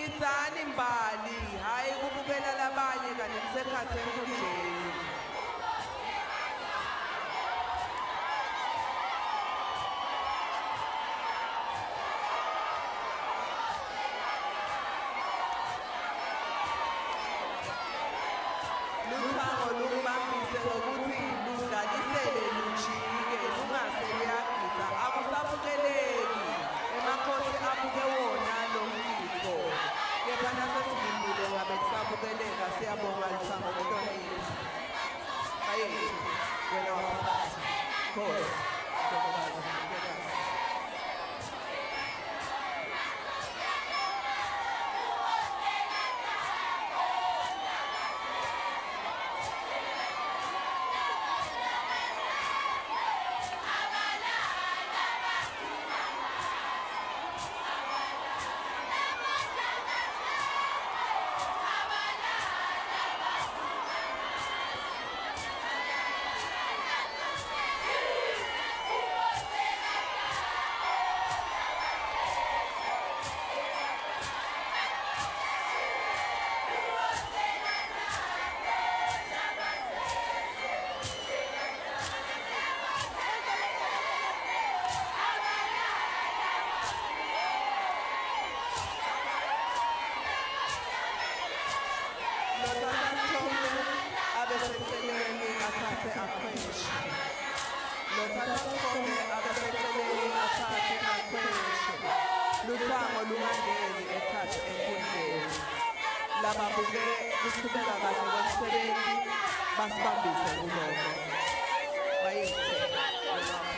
Izani imbali, hayi kubukela labanye kanti kusekhathi enkundleni. Luthango lukubambise ngokuthi ludlalisele lujike lungase luyagida akusabukeleki emakhosi abuke wona lo mbiko. Kepha nasesibindile ngabe kusabukeleka siyabonga Luthango ngentonini. Bayethu wena waphakathi. Khosi. Luthango lungangeni ekhathi enkundleni. Lababuke kuqhubeka kahle komsebenzi basibambise kulomo. Bayethu.